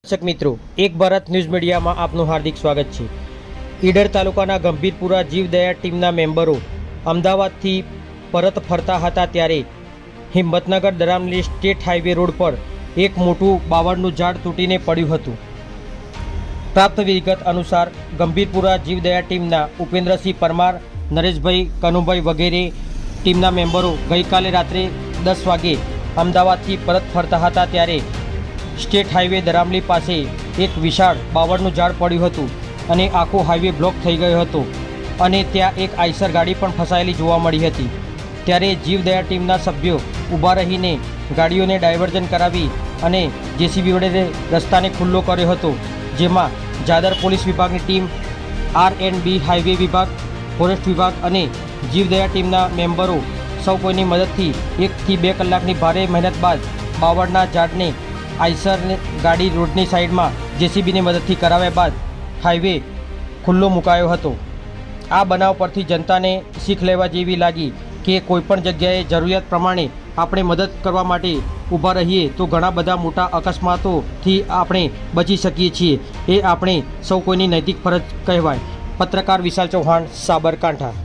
દર્શક મિત્રો, એક ભારત ન્યૂઝ મીડિયામાં આપનું હાર્દિક સ્વાગત છે। ઈડર તાલુકાના ગંભીરપુરા જીવદયા ટીમના મેમ્બરો અમદાવાદથી પરત ફરતા હતા ત્યારે Himmatnagar Daramali state highway road પર એક મોટું બાવળનું ઝાડ તૂટીને પડ્યું હતું। પ્રાપ્ત વિગત અનુસાર ગંભીરપુરા જીવદયા ટીમના ઉપેન્દ્રસિંહ પરમાર, નરેશભાઈ, કનુભાઈ વગેરે ટીમના મેમ્બરો ગઈકાલે રાત્રે 10 વાગે અમદાવાદથી પરત ફરતા હતા ત્યારે સ્ટેટ હાઈવે દરામલી પાસે એક વિશાળ બાવળનું ઝાડ પડ્યું હતું અને આખો હાઈવે બ્લોક થઈ ગયો હતો અને ત્યાં એક આઈસર ગાડી પણ ફસાયેલી જોવા મળી હતી। ત્યારે જીવદયા ટીમના સભ્યો ઊભા રહીને ગાડીઓને ડાયવર્ઝન કરાવી અને જેસીબી વડે રસ્તાને ખુલ્લો કર્યો હતો, જેમાં જાદર પોલીસ વિભાગની ટીમ, R&B હાઈવે વિભાગ, ફોરેસ્ટ વિભાગ અને જીવદયા ટીમના મેમ્બરો સૌ કોઈની મદદથી 1 થી 2 કલાકની ભારે મહેનત બાદ બાવળના ઝાડને આઈસર ગાડી રોડની સાઈડમાં જેસીબીની મદદથી કરાવ્યા બાદ હાઈવે ખુલ્લો મુકાયો હતો। આ બનાવ પરથી જનતાને શીખ લેવા જેવી લાગી કે કોઈપણ જગ્યાએ જરૂરિયાત પ્રમાણે આપણે મદદ કરવા માટે ઊભા રહીએ તો ઘણા બધા મોટા અકસ્માતોથી આપણે બચી શકીએ છીએ। એ આપણે સૌ કોઈની નૈતિક ફરજ કહેવાય। પત્રકાર વિશાલ ચૌહાણ, સાબરકાંઠા।